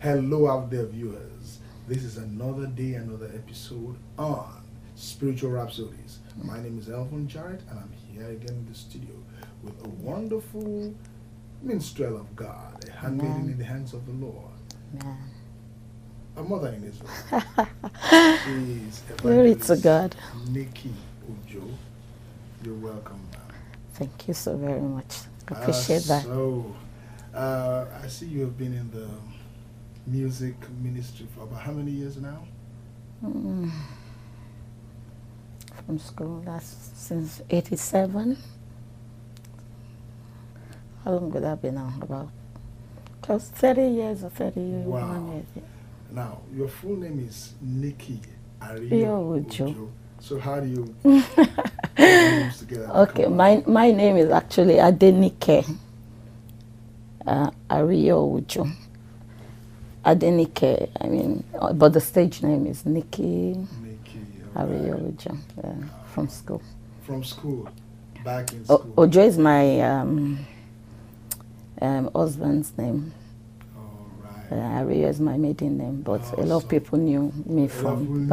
Hello out there, viewers. This is another day, another episode on Spiritual Rhapsodies. My name is Elvin Jarrett, and I'm here again in the studio with a wonderful minstrel of God, a handmaiden in the hands of the Lord, a mother in Israel. She is Glory to God. Nikki Ojo. You're welcome, ma'am. Thank you so very much. Appreciate that. I see you have been in the music ministry for about how many years now? From school, that's since 87. How long would that be now? About close to 30 years or 31 Wow. years. Yeah. Now, your full name is Nikki Ariyo Ojo. So how do you put the names together? Okay, my name is actually Adenike. Ariyo Ojo. Adenike, but the stage name is Nikki Ariyo Ojo, from school. From school, back in school. Ojo is my husband's name. Ariyo is my maiden name, but a lot of people knew me from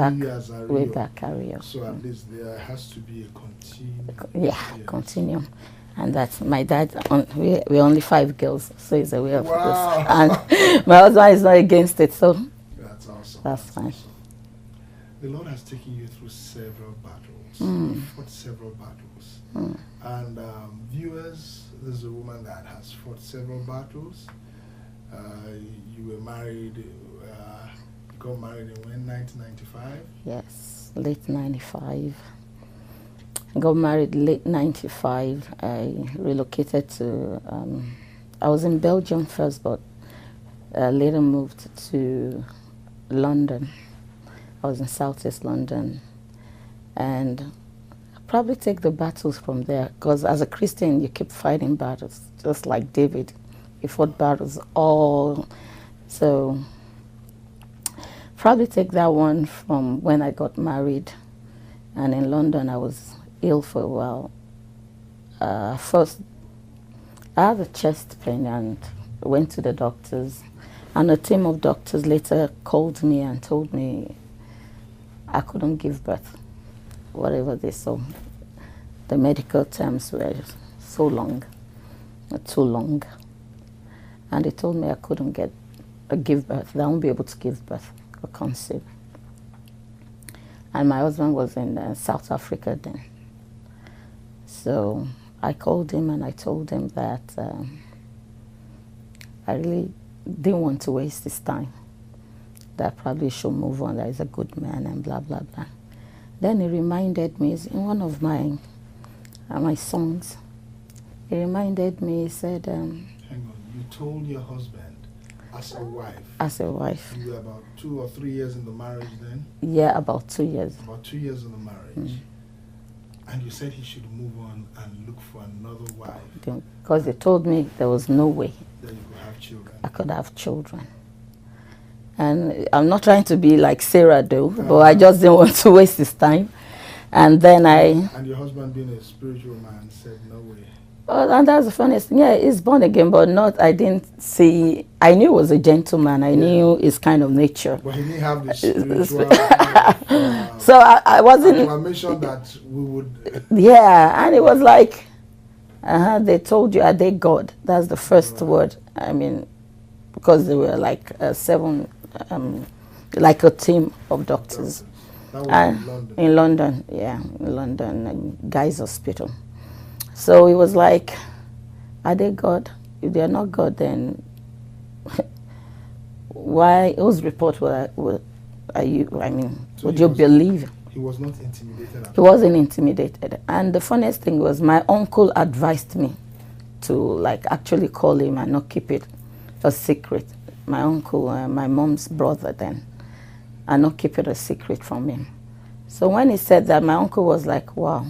way back Ariyo. So at least there has to be a continuum. Yeah, continuum. And that's my dad. We're only 5 girls, so it's a way of Wow. And my husband is not against it, so that's awesome. That's fine. Awesome. The Lord has taken you through several battles. You fought several battles. And viewers, this is a woman that has fought several battles. You were married, got married in when, 1995? Yes, late 95. I got married late 95. I relocated to, I was in Belgium first, but later moved to London. I was in Southeast London. And I'll probably take the battles from there, because as a Christian, you keep fighting battles, just like David. He fought battles all, so probably take that one from when I got married. And in London, I was ill for a while. First, I had a chest pain and went to the doctors. And a team of doctors later called me and told me I couldn't give birth, whatever they saw. The medical terms were so long, too long. And they told me I couldn't give birth, that I won't be able to give birth or conceive. And my husband was in South Africa then. So I called him and I told him that I really didn't want to waste his time, that I probably should move on, that he's a good man and blah, blah, blah. Then he reminded me, in one of my songs, he reminded me, he said, Hang on, you told your husband as a wife? As a wife. You were about 2 or 3 years in the marriage then? Yeah, about 2 years. About 2 years in the marriage. And you said he should move on and look for another wife. Because they told me there was no way that you could have children. I could have children. And I'm not trying to be like Sarah though, but I just didn't want to waste his time. And then And your husband, being a spiritual man, said no way. Oh, and that's the funniest thing. Yeah, he's born again, but not, I didn't see, I knew he was a gentleman. I knew his kind of nature. But he didn't have the spiritual so I wasn't. I mentioned that we would. Yeah, and it was like, they told you, are they God? That's the first word. Because they were like 7, like a team of doctors. That was in London. In London, yeah, in London, Guy's Hospital. So it was like, are they God? If they're not God, then why? Whose report would you believe? He was not intimidated. He wasn't intimidated. And the funniest thing was, my uncle advised me to actually call him and not keep it a secret. My uncle, my mom's brother then, and not keep it a secret from him. So when he said that, my uncle was like, wow.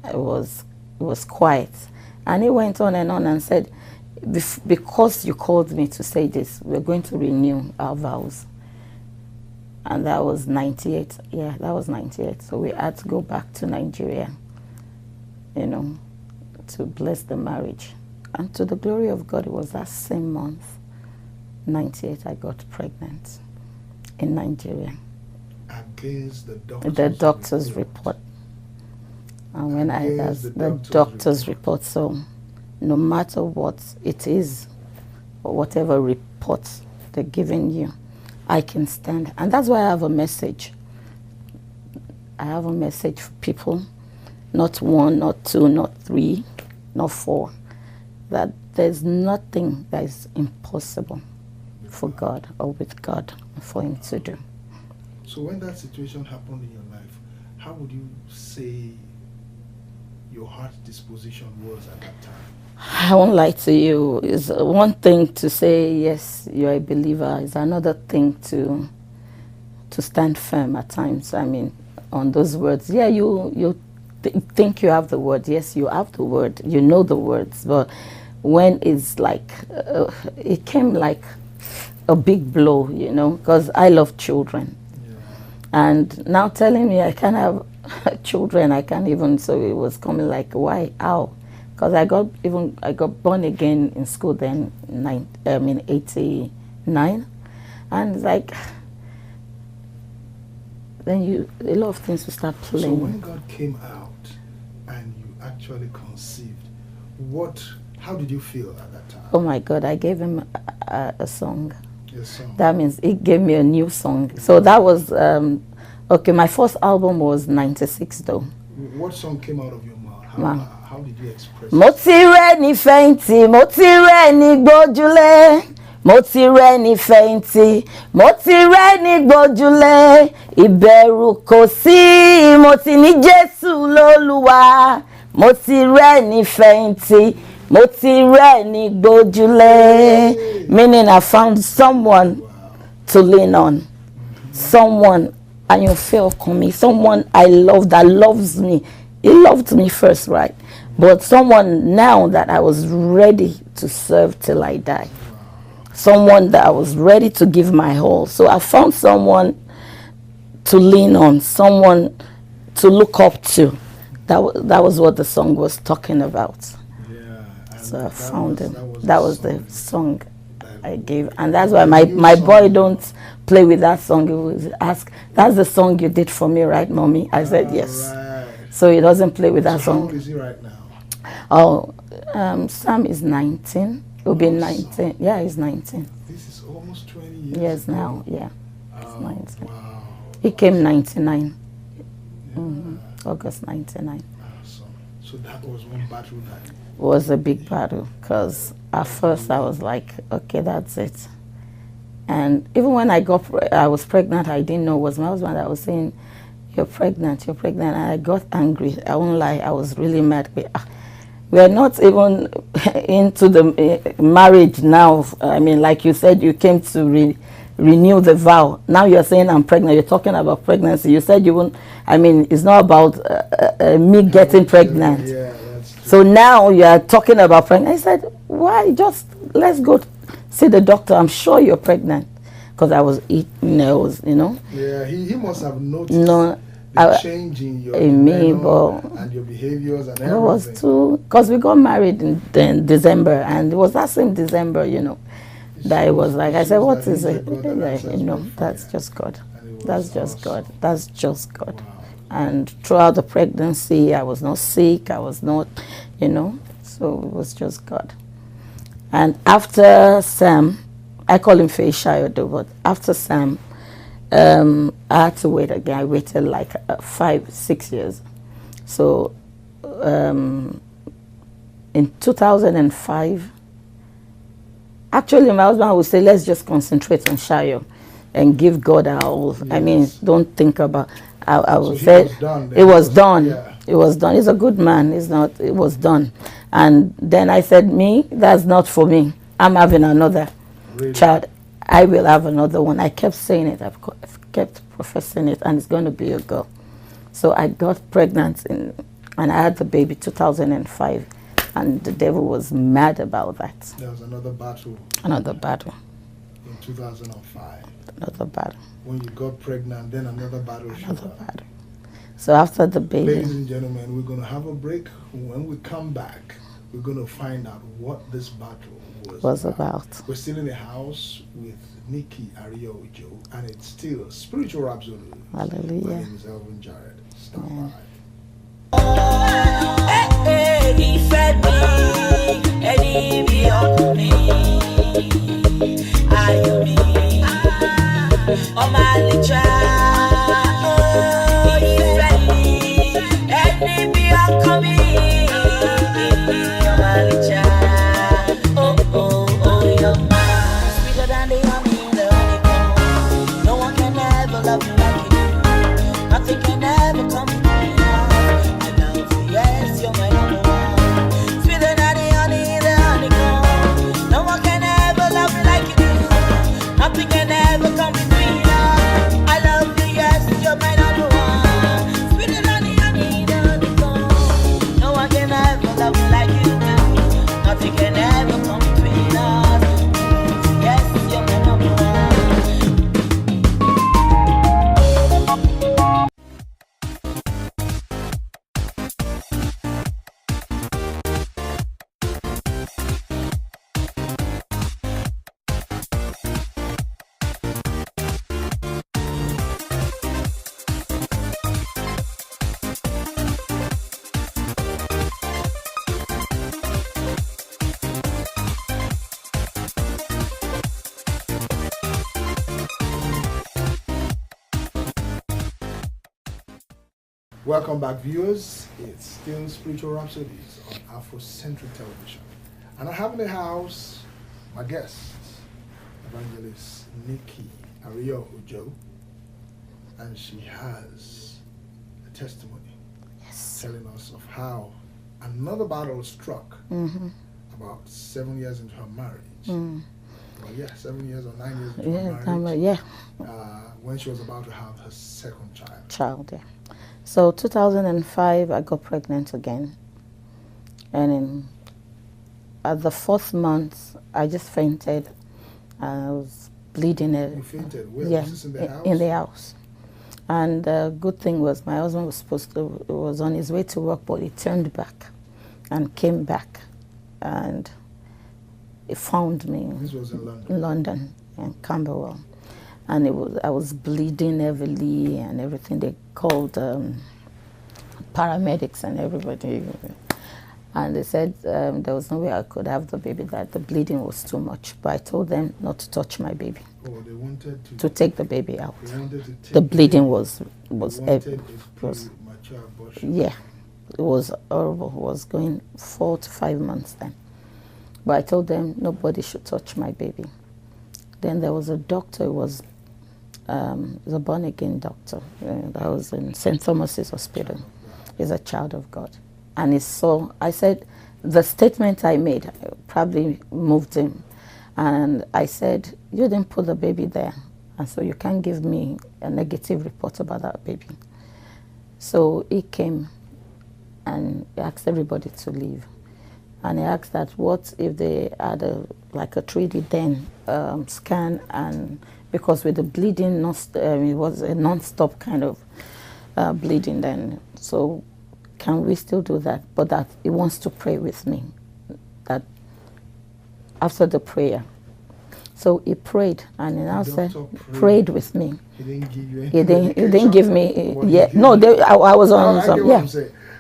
It was quiet. And he went on and said, because you called me to say this, we're going to renew our vows. And that was 98. Yeah, that was 98. So we had to go back to Nigeria, to bless the marriage. And to the glory of God, it was that same month 98, I got pregnant in Nigeria. Against The doctor's report. And when I asked the doctor's report, so no matter what it is, or whatever reports they're giving you, I can stand. And that's why I have a message. I have a message for people, not one, not two, not three, not four, that there's nothing that is impossible for God or with God for Him to do. So when that situation happened in your life, how would you say your heart disposition was at that time? I won't lie to you. It's one thing to say, yes, you're a believer. It's another thing to stand firm at times. I mean, on those words. Yeah, you think you have the word. Yes, you have the word. You know the words. But when it's like, it came like a big blow, you know, because I love children. Yeah. And now telling me I can't have children, I can't even, so it was coming like, why, how? Because I got born again in school then, in 89, and it's like, then a lot of things will start playing. So when God came out and you actually conceived, how did you feel at that time? Oh my God, I gave Him a song. A song. That means He gave me a new song. So that was, okay, my first album was 96 though. What song came out of your mouth? How did you express it? Mo ti rẹ́ ni fẹ̀yìntì, mo ti rẹ́ ni gbójúlé. Mo ti rẹ́ ni fẹ̀yìntì, mo ti rẹ́ ni gbójúlé. Ìbẹ̀rù kò sí, mo ti ní Jésù lólúwa. Mo ti rẹ́ ni fẹ̀yìntì, mo ti rẹ́ ni gbójúlé. Meaning I found someone to lean on. Someone, and you feel me, someone I love that loves me. He loved me first, right? But someone now that I was ready to serve till I die. Someone that I was ready to give my all. So I found someone to lean on, someone to look up to. That was what the song was talking about. Yeah, so I found him. That was the song I gave. And that's why my boy don't play with that song. He was ask, that's the song you did for me, right, Mommy? I said yes. Right. So he doesn't play with that song. How old is he right now? Oh, Sam is 19. He'll be 19. Yeah, he's 19. This is almost 20 years Yes, ago. now, yeah. He's 19. Wow. He came 99. Yeah. August 99. Awesome. So that was one battle that... It was a big battle, because at first I was like, okay, that's it. And even when I was pregnant, I didn't know it was my husband that was saying, you're pregnant. And I got angry. I won't lie, I was really mad. We're not even into the marriage now. I mean, like you said, you came to renew the vow. Now you're saying I'm pregnant. You're talking about pregnancy. You said you won't. I mean, it's not about me getting pregnant. Yeah, that's true. So now you're talking about pregnancy. I said, why? Just let's go see the doctor. I'm sure you're pregnant. Because I was eating nails, you know. Yeah, he must have noticed the change in your demeanor and your behaviors and everything. It was too, because we got married in December, and it was that same December, you know, that it was like, I said, what is it? You know, that's just God. That's just God. That's just God. Wow. And throughout the pregnancy, I was not sick. I was not, you know, so it was just God. And after Sam, I call him Faishayodo, but after Sam, I had to wait again. I waited like 5-6 years. So in 2005, actually my husband would say, let's just concentrate on Shayo and give God our all. Yes. I mean, don't think about, I would say, it was done. Yeah. It was done. He's a good man. It's not, it was done. And then I said, that's not for me. I'm having another child. I will have another one. I kept saying it. I've kept professing it, and it's going to be a girl. So I got pregnant, and I had the baby 2005, and the devil was mad about that. There was another battle. Another battle. In 2005. Another battle. When you got pregnant, then another battle. Another battle. So after the baby. Ladies and gentlemen, we're going to have a break. When we come back, we're going to find out what this battle was about. We're still in the house with Nikki, Ariyo, and it's still Spiritual Rhapsodies. Hallelujah. My name is Elvin Jared. Stand by. He fed me, and he beyond me. I am me, oh my child. Oh, he fed me, and he beyond me. Oh my child. Oh, oh, oh, you're mine. Sweeter than the honey in the honeycomb. No one can ever love you like you do. Nothing can ever come between us. Yes, you're my number one. Sweeter than the honey in the honeycomb. No one can ever love me like you do. Nothing can ever come between us. I love you, yes, you're my number one. Sweeter than the honey in the honeycomb. No one can ever love me like you do. Nothing can ever come between us. Yes, you're my number one. Welcome back, viewers. It's still Spiritual Rhapsodies on Afrocentric Television. And I have in the house my guest, Evangelist Nikki Ariyo, and she has a testimony telling us of how another battle struck about 7 years into her marriage. Well, 7 years or 9 years into her marriage. When she was about to have her second child. So 2005, I got pregnant again. And at the 4th month, I just fainted. I was bleeding. You fainted? Where? Yeah, Was this in the house? In the house. And the good thing was my husband was on his way to work, but he turned back and came back. And he found me. This was in London? In London, in Camberwell. And I was bleeding heavily and everything. They called paramedics and everybody. And they said there was no way I could have the baby, that the bleeding was too much. But I told them not to touch my baby. Oh, they wanted to take the baby out. They wanted to take the bleeding was premature abortion. Yeah, it was horrible. It was going 4 to 5 months then. But I told them nobody should touch my baby. Then there was a doctor who was a born-again doctor that was in St. Thomas's Hospital. He's a child of God. And he saw, I said, the statement I made probably moved him. And I said, you didn't put the baby there, and so you can't give me a negative report about that baby. So he came and he asked everybody to leave. And he asked that what if they had like a 3D then scan, and because with the bleeding, it was a non-stop kind of bleeding then. So can we still do that? But that he wants to pray with me, that after the prayer. So he prayed, and he now said, prayed with me. He didn't give you any He didn't give me, I was on some,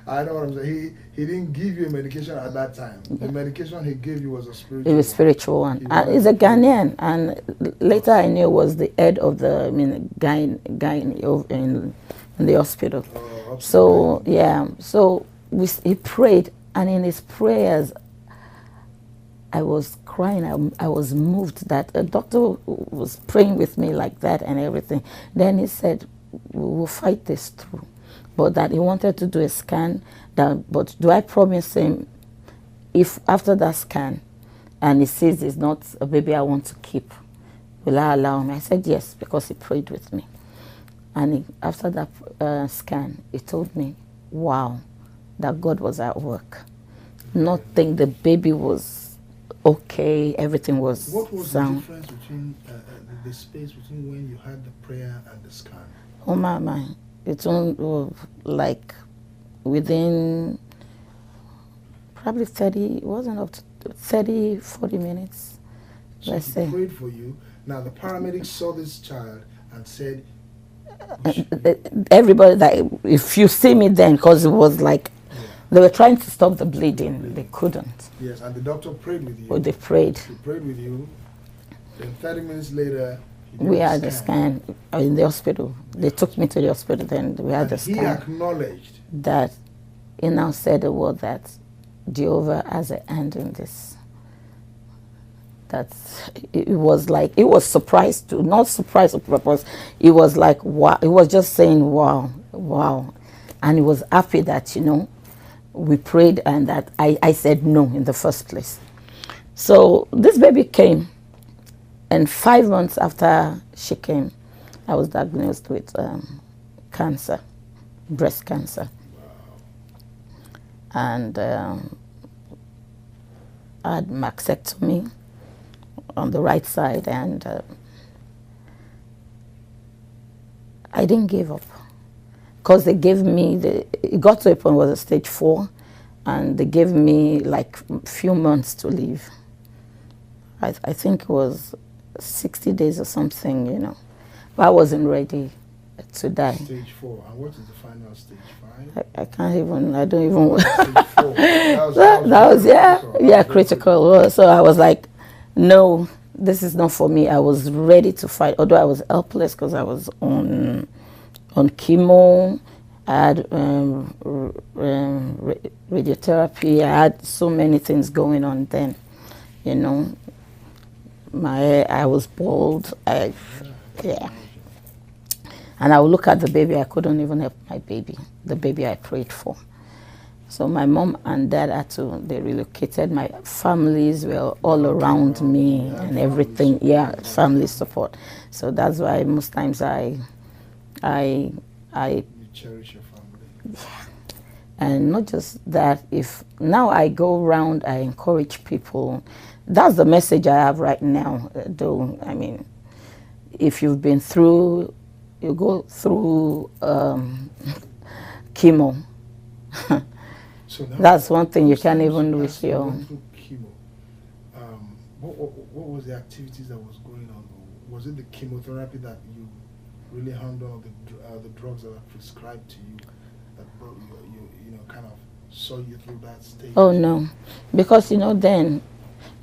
I know what I'm saying. He didn't give you a medication at that time. The medication he gave you was a spiritual one. It was spiritual one. And he's a Ghanaian, and later I knew it was the head of the guy in the hospital. So he prayed, and in his prayers, I was crying. I was moved that a doctor was praying with me like that and everything. Then he said, "We will fight this through," but that he wanted to do a scan. But do I promise him, if after that scan, and he says it's not a baby I want to keep, will I allow him? I said yes, because he prayed with me. And after that scan, he told me, wow, that God was at work. Nothing, the baby was okay, everything was What was sound. the difference between the space between when you had the prayer and the scan? Oh my, it's like within probably 30, it wasn't up to 30, 40 minutes. So Let's he say. prayed for you. Now the paramedics saw this child and said, Everybody that if you see me then, because it was like yeah. they were trying to stop the bleeding, they couldn't. Yes, and the doctor prayed with you. Well, they prayed. He prayed with you. Then 30 minutes later, We had the scan in the hospital. They took me to the hospital. Then we had And the he scan. acknowledged. That he now said the word that Jehovah has a hand in this. That's it was like it was surprised to not surprised on purpose. It was like wow. It was just saying wow, wow, and he was happy that we prayed and that I said no in the first place. So this baby came, and 5 months after she came, I was diagnosed with cancer, breast cancer. And I had mastectomy on the right side, and I didn't give up because they gave me it got to a point where it was a stage 4, and they gave me like a few months to live. I think it was 60 days or something, but I wasn't ready to die. Stage 4. And what is the final stage 5? I can't even, I don't even. Stage 4. That was critical. So I was like, no, this is not for me. I was ready to fight, although I was helpless because I was on chemo. I had radiotherapy. I had so many things going on then, I was bald. Yeah. And I would look at the baby. I couldn't even help my baby, the baby I prayed for. So my mom and dad they relocated. My families were all around me and everything. Yeah, family support. So that's why most times I You cherish your family. And not just that, if now I go around, I encourage people. That's the message I have right now, though. I mean, if you've been through, you go through chemo. So now, That's one thing you can't even with your... Chemo. What was the activities that was going on? Was it the chemotherapy that you really handled, or the drugs that are prescribed to you that brought you kind of saw you through that stage? Oh, no. Because, then,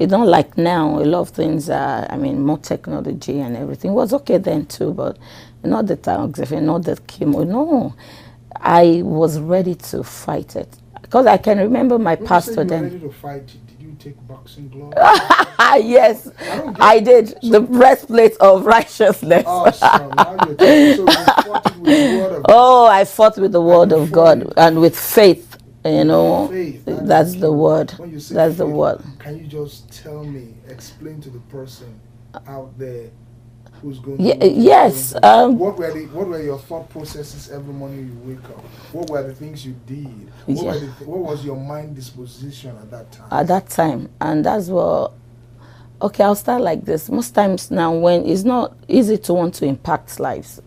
it's not like now. A lot of things are, more technology and everything. It was okay then, too, but not the thyroxine, not the chemo. No. I was ready to fight it. Because I can remember my pastor then. Ready to fight, did you take boxing gloves? Yes, I did. So the breastplate of righteousness. Awesome. Now you're talking. So you fought it with the word of God. Oh, I fought with the word of God and with faith. Faith, that's the word. When you say that's faith, the word. Can you just explain to the person out there who's going yes. What were your thought processes every morning you wake up? What were the things you did? What was your mind disposition at that time? At that time. And that's what... Okay, I'll start like this. Most times now, when it's not easy to want to impact lives.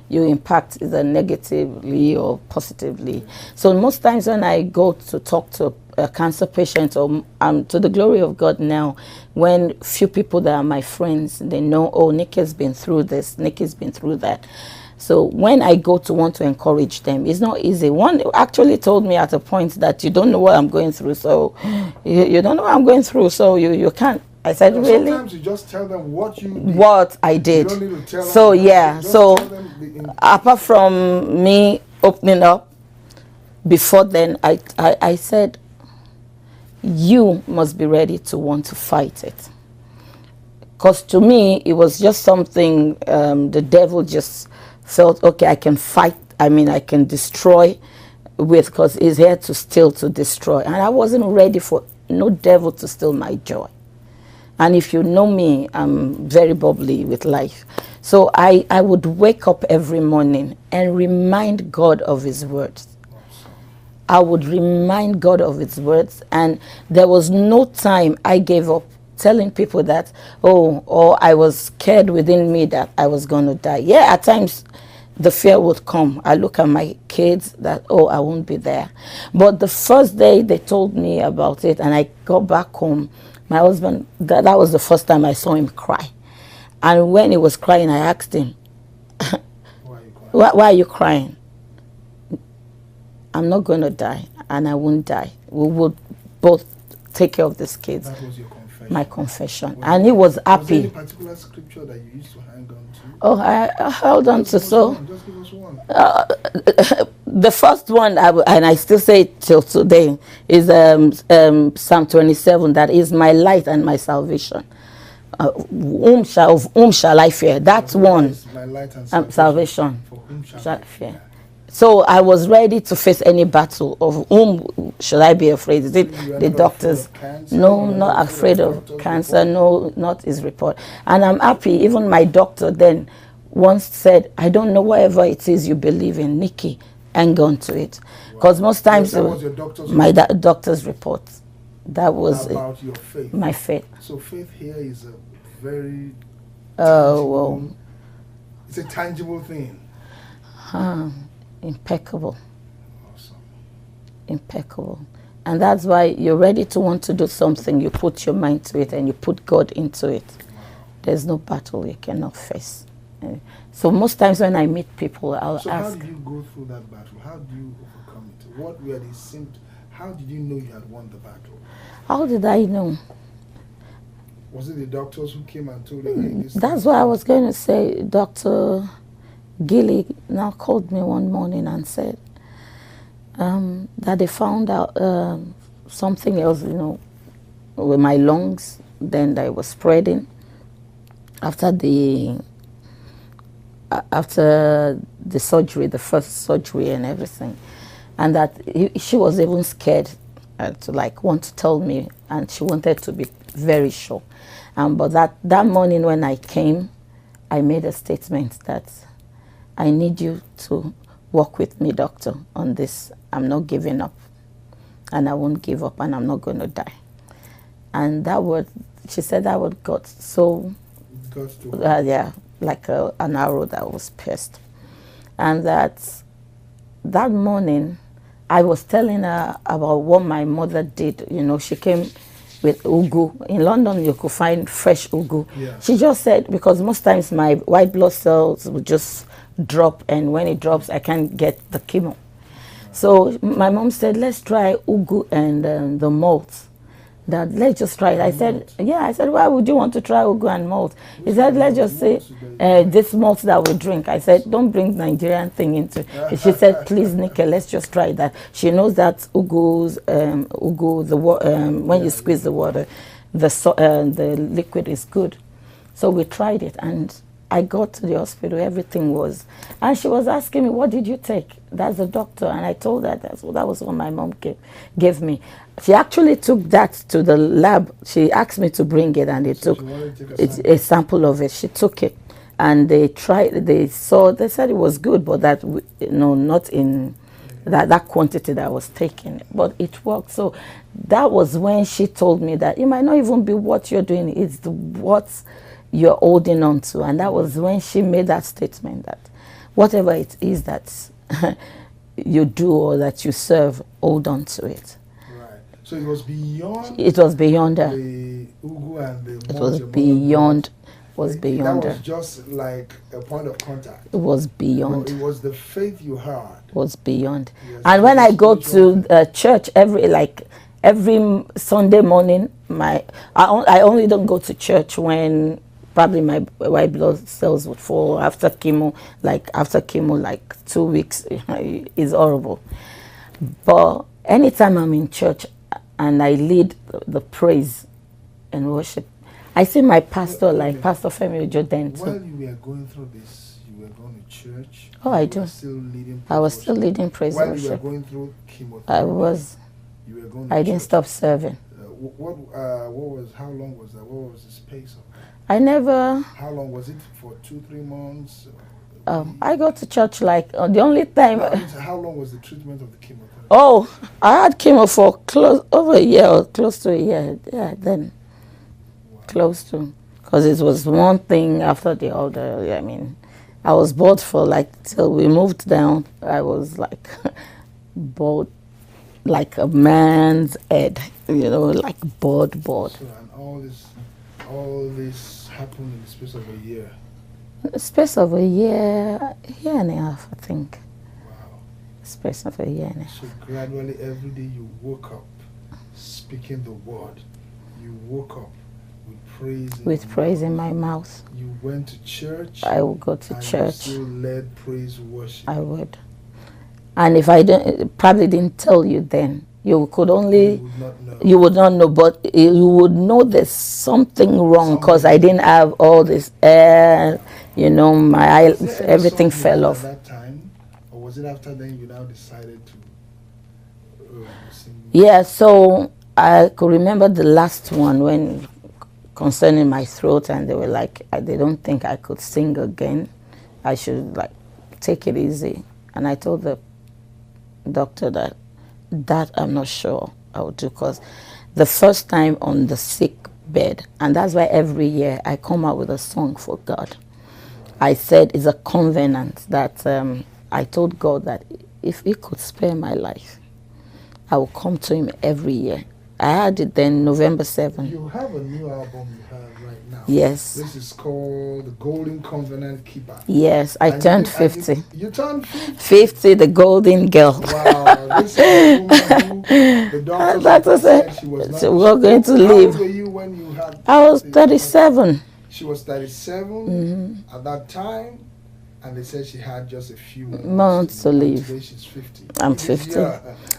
You impact either negatively or positively. So most times when I go to talk to a cancer patient, or to the glory of God now, when few people that are my friends, they know, oh, Nikki's been through this, Nikki's been through that. So when I go to want to encourage them, it's not easy. One actually told me at a point that you don't know what I'm going through, so you don't know what I'm going through, so you can't. I said, really? Sometimes you just tell them what you did. What I did. You don't need to tell so them. Yeah, so apart from me opening up, before then I said, you must be ready to want to fight it. Because to me, it was just something the devil just felt, okay, I can fight, I can destroy with, because he's here to steal, to destroy. And I wasn't ready for no devil to steal my joy. And if you know me, I'm very bubbly with life. So I would wake up every morning and remind God of his words. I would remind God of his words. And there was no time I gave up telling people that, or I was scared within me that I was going to die. Yeah, at times the fear would come. I look at my kids that, oh, I won't be there. But the first day they told me about it and I got back home, my husband, that was the first time I saw him cry. And when he was crying, I asked him, why are you crying? I'm not going to die, and I won't die. We will both take care of these kids. That was your confession. My confession. And he was happy. Was there any particular scripture that you used to hang on to? Oh, I held on to so. Just give us one. The first one, and I still say it till today, is Psalm 27, that is my light and my salvation. Whom shall I fear? That's one. My light and salvation. For whom shall Shall I I fear? fear? So I was ready to face any battle. Of whom should I be afraid? Is it You are the not doctors? afraid of cancer? No, You are not afraid of doctor's cancer. report? No, not his report. And I'm happy. Even my doctor then once said, I don't know whatever it is you believe in, Nikki, hang on to it. Because most times That was your doctor's my report? Doctor's report. That was About your faith. my faith. So faith here is a very Oh, tangible, it's a tangible thing. Impeccable. Awesome. Impeccable. And that's why you're ready to want to do something. You put your mind to it and you put God into it. There's no battle you cannot face. So most times when I meet people, I'll So ask. how did you go through that battle? How did you overcome it? What were the symptoms? How did you know you had won the battle? How did I know? Was it the doctors who came and told you? Hey, this That's what I was going to say. Dr. Gilly now called me one morning and said that they found out something else, with my lungs. Then that it was spreading after the surgery, the first surgery and everything, and that she was even scared to want to tell me, and she wanted to be very sure. But that morning when I came, I made a statement that I need you to work with me, doctor, on this. I'm not giving up, and I won't give up, and I'm not going to die. And that word, she said that word got so, like an arrow that was pierced. And that morning, I was telling her about what my mother did. She came with ugu. In London, you could find fresh ugu. Yeah. She just said, because most times my white blood cells would just drop, and when it drops, I can't get the chemo. So my mom said, let's try ugu and the malt. That let's just try it. I said, why would you want to try ugu and malt? He said, let's just say this malt that we drink. I said, don't bring Nigerian thing into it. She said, please, Nikki, let's just try that. She knows that ugu, when you squeeze the water, the liquid is good. So we tried it, and I got to the hospital, everything was, and she was asking me, what did you take? That's the doctor. And I told her that was what my mom gave me. She actually took that to the lab. She asked me to bring it, and they took a sample of it. She took it, and they tried, they said it was good, but that, not in that quantity that I was taking, but it worked. So that was when she told me that it might not even be what you're doing, it's what you're holding on to. And that was when she made that statement that whatever it is that you do or that you serve, hold on to it. Right. So it was beyond. It was beyond her. The ugu and the It malt was your mother beyond. brought. Was beyond That her. was just like a point of contact. It was beyond. It was the faith you had. Was beyond. Yes, And when I go spiritual to church every Sunday morning, I only don't go to church when probably my white blood cells would fall after chemo. After chemo, 2 weeks is horrible. But anytime I'm in church and I lead the praise and worship, I see my pastor, Pastor Femi Ojo then too. While you were going through this, you were going to church. Oh, I You do. were still leading I was praise still worship. leading praise While you were worship. going through chemotherapy. I was. You were going to I didn't church. stop serving. How long was that? What was the space of that? I never. How long was it? For 2-3 months? I go to church the only time. How long was the treatment of the chemotherapy? Oh, I had chemo for over a year or close to a year. Yeah, then close to, because it was one thing after the other. I was bored for like till we moved down. I was like bored, like a man's head, like bored. So, and all this happened in the space of a year. In the space of a year and a half, I think. Wow. Space of a year and a half. So gradually every day you woke up speaking the word. You woke up with praise in my mouth. You went to church. I would go to church. You still led praise worship. I would. And if I probably didn't tell you then, you could only, you would not know, but you would know there's something wrong because I didn't have all this air, my eyes, everything fell off. At that time, or was it after then you now decided to sing? Yeah, so I could remember the last one when concerning my throat, and they were like, they don't think I could sing again. I should like take it easy. And I told the doctor that I'm not sure I would do, because the first time on the sick bed, and that's why every year I come out with a song for God. I said it's a covenant that I told God that if he could spare my life, I will come to him every year. I had it then November 7th. You have a new album you have right now. Yes. This is called The Golden Covenant Keeper. Yes, I turned 50. You turned 50? 50, the golden girl. Wow. This is a woman who the doctor said she was not. So we're going to live. How old were you when you had? I was 37. She was 37 at that time. And they said she had just a few months to live. Today she's 50. I'm 50.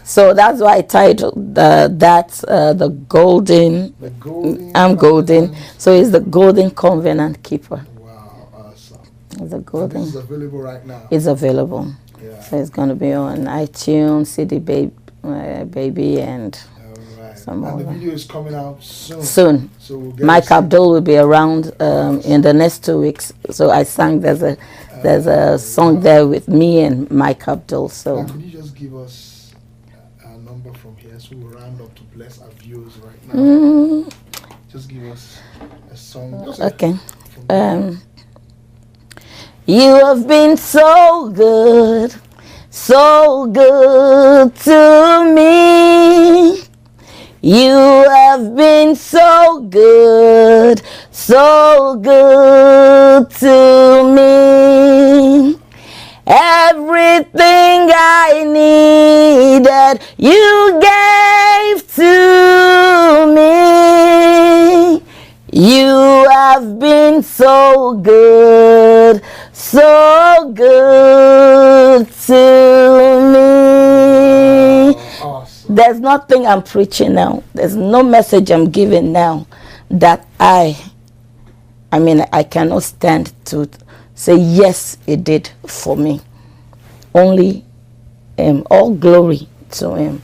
So that's why I titled the golden. The golden. I'm golden. So it's the golden covenant keeper. Wow, awesome. It's a golden. So this is available right now. It's available. Yeah. So it's going to be on iTunes, CD Baby, and. And the video is coming out soon. Soon. So we'll get Mike Abdul will be around in the next 2 weeks. So I sang. There's a song there with me and Mike Abdul. So. Now, could you just give us a number from here so we'll round up to bless our viewers right now? Just give us a song. Okay. You have been so good to me. You have been so good to me. Everything I needed, you gave to me. You have been so good to me. Awesome. There's nothing I'm preaching now. There's no message I'm giving now that I cannot stand to say, yes, it did for me. Only all glory to him.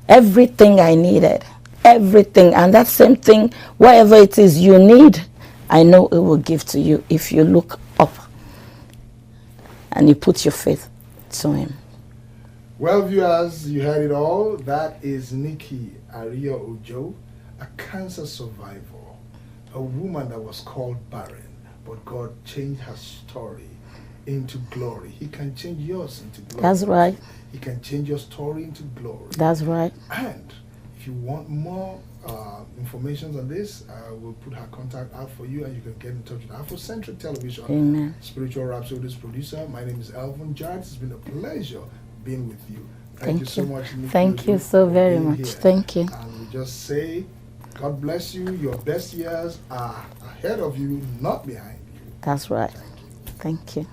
Everything I needed, everything. And that same thing, whatever it is you need, I know it will give to you if you look up and you put your faith to him. Well, viewers, you heard it all. That is Nikki Ariyo Ojo, a cancer survivor, a woman that was called barren, but God changed her story into glory. He can change yours into glory. That's right. He can change your story into glory. That's right. And if you want more information on this, we'll put her contact out for you, and you can get in touch with Afrocentric Television. Amen. Spiritual Rhapsodies producer. My name is Elvin Jarrett. It's been a pleasure being with you. Thank you so much, Nikki. Thank you so very much. Here. Thank you. And we just say, God bless you. Your best years are ahead of you, not behind you. That's right. Thank you.